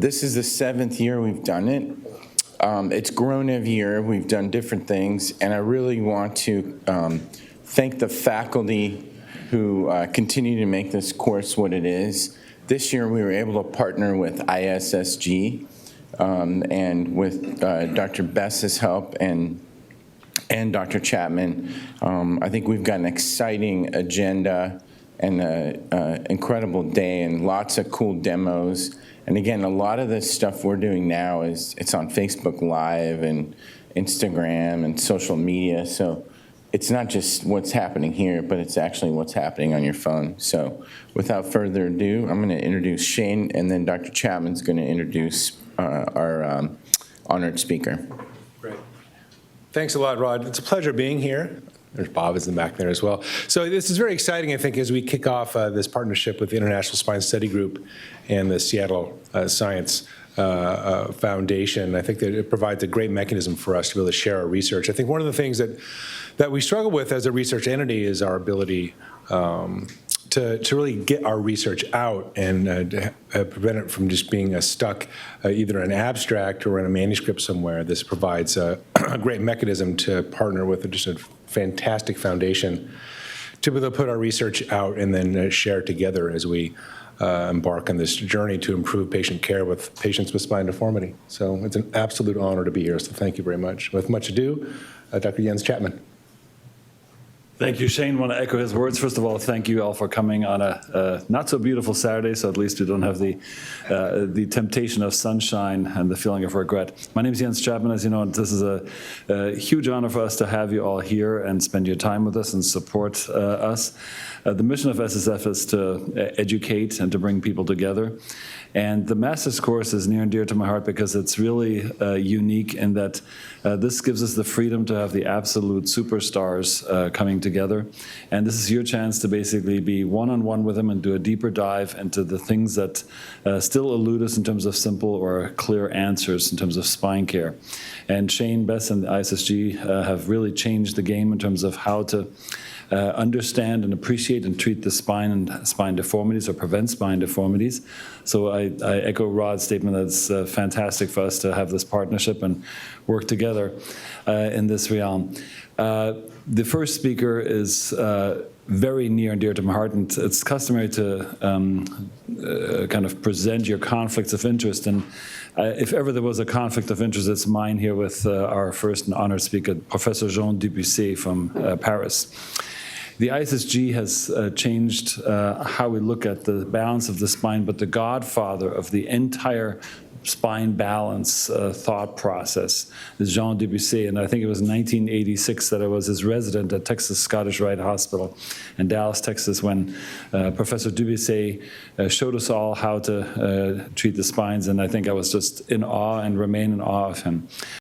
This is the 7th year we've done it. It's grown every year. We've done different things, and I really want to thank the faculty who continue to make this course what it is. This year we were able to partner with ISSG and with Dr. Bess's help and Dr. Chapman. I think we've got an exciting agenda and an incredible day and lots of cool demos. And again, a lot of this stuff we're doing now it's on Facebook Live and Instagram and social media. So it's not just what's happening here, but it's actually what's happening on your phone. So without further ado, I'm going to introduce Shane, and then Dr. Chapman's going to introduce our honored speaker. Great. Thanks a lot, Rod. It's a pleasure being here. There's Bob is in the back there as well. So this is very exciting, I think, as we kick off this partnership with the International Spine Study Group and the Seattle Science Foundation. I think that it provides a great mechanism for us to be able to share our research. I think one of the things that we struggle with as a research entity is our ability to really get our research out and prevent it from just being stuck either in an abstract or in a manuscript somewhere. This provides a great mechanism to partner with just a fantastic foundation to be able to put our research out and then share it together as we embark on this journey to improve patient care with patients with spine deformity. So it's an absolute honor to be here, so thank you very much. With much ado, Dr. Jens Chapman. Thank you, Shane. I want to echo his words. First of all, thank you all for coming on a not so beautiful Saturday, so at least we don't have the temptation of sunshine and the feeling of regret. My name is Jens Chapman. As you know, this is a huge honor for us to have you all here and spend your time with us and support us. The mission of SSF is to educate and to bring people together. And the master's course is near and dear to my heart because it's really unique in that this gives us the freedom to have the absolute superstars coming together. And this is your chance to basically be one-on-one with them and do a deeper dive into the things that still elude us in terms of simple or clear answers in terms of spine care. And Shane, Bess, and the ISSG have really changed the game in terms of how to understand and appreciate and treat the spine and spine deformities or prevent spine deformities. So I echo Rod's statement that it's fantastic for us to have this partnership and work together in this realm. The first speaker is very near and dear to my heart, and it's customary to kind of present your conflicts of interest. And if ever there was a conflict of interest, it's mine here with our first and honored speaker, Professor Jean Dubuisset from Paris. The ISSG has changed how we look at the balance of the spine, but the godfather of the entire spine balance thought process is Jean Dubuisset, and I think it was in 1986 that I was his resident at Texas Scottish Rite Hospital in Dallas, Texas, when Professor Dubuisset showed us all how to treat the spines, and I think I was just in awe and remain in awe of him.